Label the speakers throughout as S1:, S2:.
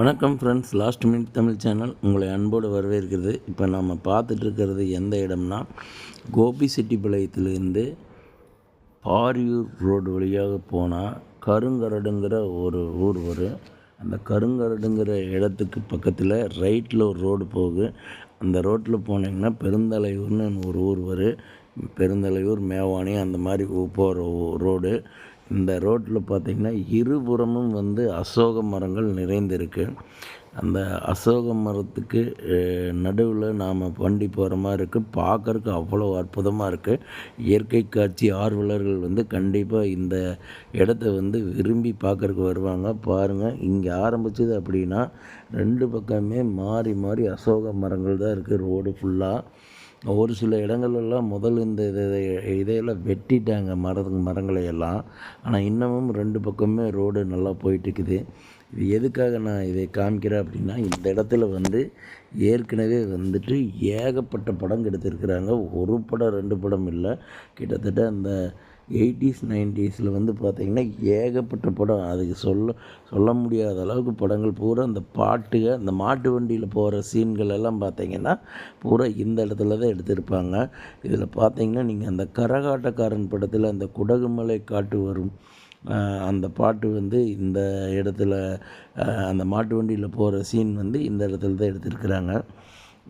S1: வணக்கம் friends, last minute Tamil channel உங்களை அன்போடு வரவேற்கிறது. இப்போ நம்ம பார்த்துட்ருக்கிறது எந்த இடம்னா, கோபிச்செட்டிப்பாளையத்திலேருந்து பாரியூர் ரோடு வழியாக போனால் கருங்கரடுங்கிற ஒரு ஊர் வரும். அந்த கருங்கரடுங்கிற இடத்துக்கு பக்கத்தில் ரைட்டில் ஒரு ரோடு போகுது. அந்த ரோட்டில் போனீங்கன்னா பெருந்தலையூர்னு ஒரு ஊர் வரும். பெருந்தலையூர், மேவானி அந்த மாதிரி போகிற ரோடு. இந்த ரோட்டில் பார்த்திங்கன்னா இருபுறமும் அசோக மரங்கள் நிறைந்திருக்கு. அந்த அசோக மரத்துக்கு நடுவில் நாம் வண்டி போகிற மாதிரி இருக்குது. பார்க்குறக்கு அவ்வளோ அற்புதமாக இருக்குது. இயற்கை காட்சி ஆர்வலர்கள் கண்டிப்பாக இந்த இடத்த விரும்பி பார்க்குறக்கு வருவாங்க. பாருங்கள், இங்கே ஆரம்பித்தது அப்படின்னா 2 பக்கமே மாறி மாறி அசோக மரங்கள் தான் இருக்குது ரோடு ஃபுல்லாக. ஒரு சில இடங்கள்லாம் இந்த இதையெல்லாம் வெட்டிட்டாங்க, மரங்களை எல்லாம். ஆனால் இன்னமும் 2 பக்கமே ரோடு நல்லா போயிட்டுருக்குது. இது எதுக்காக நான் இதை காமிக்கிறேன் அப்படின்னா, இந்த இடத்துல ஏற்கனவே ஏகப்பட்ட படம் எடுத்திருக்கிறாங்க. ஒரு படம் 2 படம் இல்லை, கிட்டத்தட்ட அந்த 80s 90s பார்த்திங்கன்னா ஏகப்பட்ட படம். அதுக்கு சொல்ல முடியாத அளவுக்கு படங்கள் பூரா அந்த பாட்டுக, அந்த மாட்டு வண்டியில் போகிற சீன்கள் எல்லாம் பார்த்திங்கன்னா பூரா இந்த இடத்துல தான் எடுத்திருப்பாங்க. இதில் பார்த்திங்கன்னா நீங்கள் அந்த கரகாட்டக்காரன் படத்தில் அந்த குடகுமலை காட்டு வரும் அந்த பாட்டு இந்த இடத்துல அந்த மாட்டு வண்டியில் போகிற சீன் இந்த இடத்துல தான் எடுத்திருக்கிறாங்க.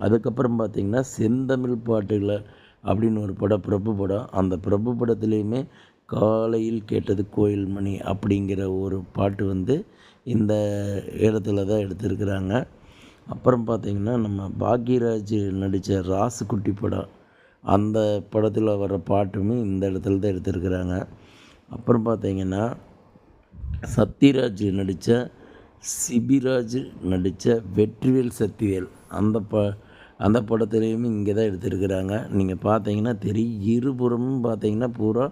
S1: அதுக்கப்புறம் பார்த்திங்கன்னா செந்தமிழ் பாட்டுகளை அப்படின்னு ஒரு படம், பிரபு படம். அந்த பிரபு படத்துலேயுமே காலையில் கேட்டது கோயில் மணி அப்படிங்கிற ஒரு பாட்டு இந்த இடத்துல தான் எடுத்திருக்கிறாங்க. அப்புறம் பார்த்திங்கன்னா நம்ம பாக்யராஜ் நடித்த ராசுக்குட்டி படம், அந்த படத்தில் வர பாட்டுமே இந்த இடத்துல தான் எடுத்திருக்கிறாங்க. அப்புறம் பார்த்திங்கன்னா சத்யராஜ் நடித்த, சிபிராஜ் நடித்த வெற்றிவேல் சக்திவேல் அந்த படத்துலேயுமே இங்கே தான் எடுத்திருக்கிறாங்க. நீங்கள் பார்த்தீங்கன்னா தெரியும், இருபுறமும் பார்த்தீங்கன்னா பூரா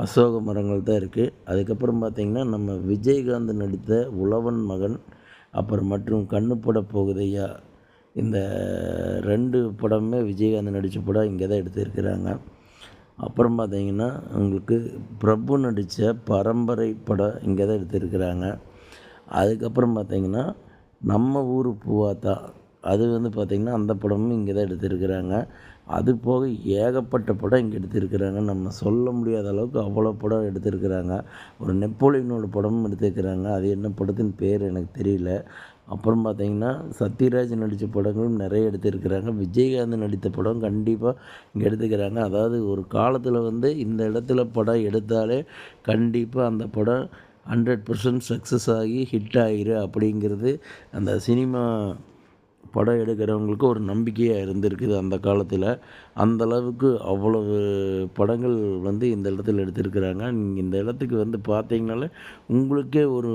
S1: அசோக மரங்கள் தான் இருக்குது. அதுக்கப்புறம் பார்த்திங்கன்னா நம்ம விஜயகாந்த் நடித்த உழவன் மகன், அப்புறம் மற்றும் கண்ணு பட போகுதையா, இந்த 2 படமுமே விஜயகாந்த் நடித்த படம் இங்கே தான் எடுத்திருக்கிறாங்க. அப்புறம் பார்த்திங்கன்னா உங்களுக்கு பிரபு நடித்த பரம்பரை படம் இங்கே தான் எடுத்திருக்கிறாங்க. அதுக்கப்புறம் பார்த்திங்கன்னா நம்ம ஊர் பூவாத்தா, அது பார்த்திங்கன்னா அந்த படமும் இங்கே தான் எடுத்திருக்கிறாங்க. அது போக ஏகப்பட்ட படம் இங்கே எடுத்திருக்கிறாங்க. நம்ம சொல்ல முடியாத அளவுக்கு அவ்வளோ படம் எடுத்திருக்கிறாங்க. ஒரு நெப்போலியனோட படமும் எடுத்திருக்கிறாங்க. அது என்ன படத்தின் பேர் எனக்கு தெரியல. அப்புறம் பார்த்திங்கன்னா சத்யராஜ் நடித்த படங்களும் நிறைய எடுத்திருக்கிறாங்க. விஜயகாந்த் நடித்த படம் கண்டிப்பாக இங்கே எடுத்துக்கிறாங்க. அதாவது ஒரு காலத்தில் இந்த இடத்துல படம் எடுத்தாலே கண்டிப்பாக அந்த படம் 100% சக்ஸஸ் ஆகி ஹிட் ஆகிரு அப்படிங்கிறது அந்த சினிமா படம் எடுக்கிறவங்களுக்கு ஒரு நம்பிக்கையாக இருந்திருக்குது அந்த காலத்தில். அந்தளவுக்கு அவ்வளவு படங்கள் இந்த இடத்துல எடுத்திருக்கிறாங்க. நீங்கள் இந்த இடத்துக்கு பார்த்தீங்கனாலே உங்களுக்கே ஒரு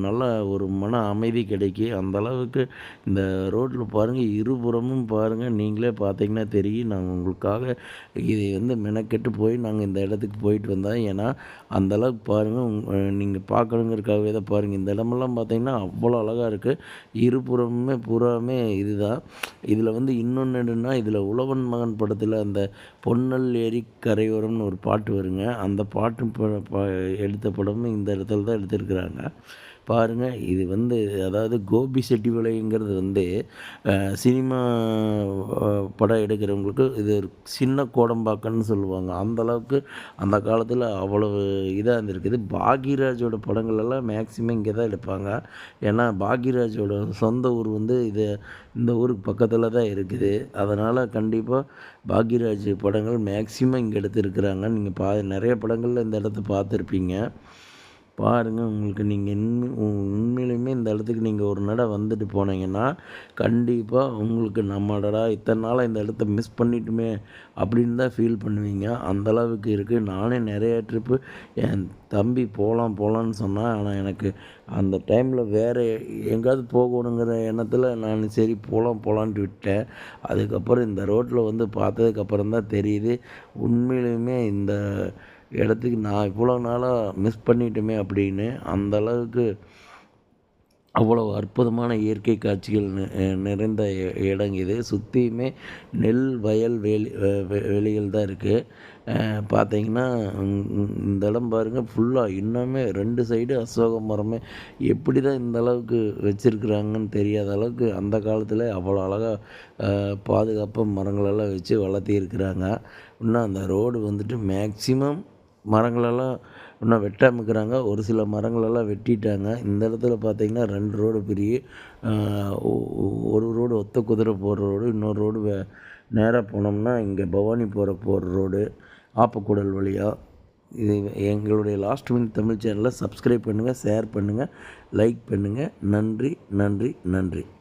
S1: நல்ல ஒரு மன அமைதி கிடைக்கும். அந்தளவுக்கு இந்த ரோட்டில் பாருங்கள், இருபுறமும் பாருங்கள், நீங்களே பார்த்தீங்கன்னா தெரியும். நாங்கள் உங்களுக்காக இதை மெனக்கெட்டு போய் நாங்கள் இந்த இடத்துக்கு போயிட்டு வந்தோம். ஏன்னா அந்தளவுக்கு பாருங்கள், நீங்கள் பார்க்கணுங்கிறதுக்காகவே தான் பாருங்கள். இந்த இடமெல்லாம் பார்த்தீங்கன்னா அவ்வளோ அழகாக இருக்குது. இருபுறமுமே பூராமே இதுதான். இதில் இன்னொன்று என்னென்னா, இதில் உழவன் மகன் படத்தில் அந்த பொன்னல் ஏரி கரையோரம்னு ஒரு பாட்டு வருங்க. அந்த பாட்டு எடுத்த படமும் இந்த இடத்துல தான் எடுத்திருக்கிறாங்க. பாருங்கள், இது அதாவது கோபிச்செட்டிப்பாளையங்கிறது சினிமா படம் எடுக்கிறவங்களுக்கு இது ஒரு சின்ன கோடம்பாக்கம்னு சொல்லுவாங்க. அந்தளவுக்கு அந்த காலத்தில் அவ்வளவு இதாக இருந்திருக்குது. பாக்யராஜோட படங்கள் எல்லாம் மேக்ஸிமம் இங்கே தான் எடுப்பாங்க. ஏன்னா பாக்யராஜோட சொந்த ஊர் இந்த ஊருக்கு பக்கத்தில் தான் இருக்குது. அதனால் கண்டிப்பாக பாக்யராஜ் படங்கள் மேக்ஸிமம் இங்கே எடுத்துருக்குறாங்க. நீங்கள் நிறைய படங்களில் இந்த இடத்த பார்த்துருப்பீங்க. பாருங்கள், உங்களுக்கு நீங்கள் உண்மையிலுமே இந்த இடத்துக்கு நீங்கள் ஒரு நடை வந்துட்டு போனீங்கன்னா கண்டிப்பாக உங்களுக்கு நம்மளடா இத்தனை நாளாக இந்த இடத்த மிஸ் பண்ணிட்டுமே அப்படின்னு தான் ஃபீல் பண்ணுவீங்க. அந்தளவுக்கு இருக்குது. நானே நிறைய ட்ரிப்பு என் தம்பி போகலான்னு சொன்னான். ஆனால் எனக்கு அந்த டைமில் வேறு எங்கேயாவது போகணுங்கிற எண்ணத்தில் நான் சரி போகலான்ட்டு விட்டேன். அதுக்கப்புறம் இந்த ரோட்டில் பார்த்ததுக்கப்புறம் தான் தெரியுது, உண்மையிலுமே இந்த இடத்துக்கு நான் இவ்வளோ நாளாக மிஸ் பண்ணிட்டோமே அப்படின்னு. அந்தளவுக்கு அவ்வளோ அற்புதமான இயற்கை காட்சிகள் நிறைந்த இடம் இது. சுற்றியுமே நெல் வயல் வெளிகள் தான் இருக்குது. பார்த்தீங்கன்னா இந்த இடம் பாருங்கள் ஃபுல்லாக இன்னுமே 2 சைடு அசோக மரமே எப்படி தான் இந்த அளவுக்கு வச்சுருக்குறாங்கன்னு தெரியாத அளவுக்கு அந்த காலத்தில் அவ்வளோ அழகாக பாதுகாப்பாக மரங்களெல்லாம் வச்சு வளர்த்திருக்கிறாங்க. இன்னும் அந்த ரோடு வந்துட்டு மேக்ஸிமம் மரங்களெல்லாம் இன்னும் வெட்டாமல் இருக்கிறாங்க. ஒரு சில மரங்களெல்லாம் வெட்டிட்டாங்க. இந்த இடத்துல பார்த்தீங்கன்னா 2 ரோடு பிரியுது. ஒரு ரோடு ஒத்த குதிரை போகிற ரோடு, இன்னொரு ரோடு நேராக போனோம்னா இங்கே பவானி போகிற ரோடு ஆப்பக்கூடல் வழியா. இது எங்களுடைய லாஸ்ட் மினிட் தமிழ் சேனலை சப்ஸ்கிரைப் பண்ணுங்கள், ஷேர் பண்ணுங்கள், லைக் பண்ணுங்கள். நன்றி நன்றி நன்றி.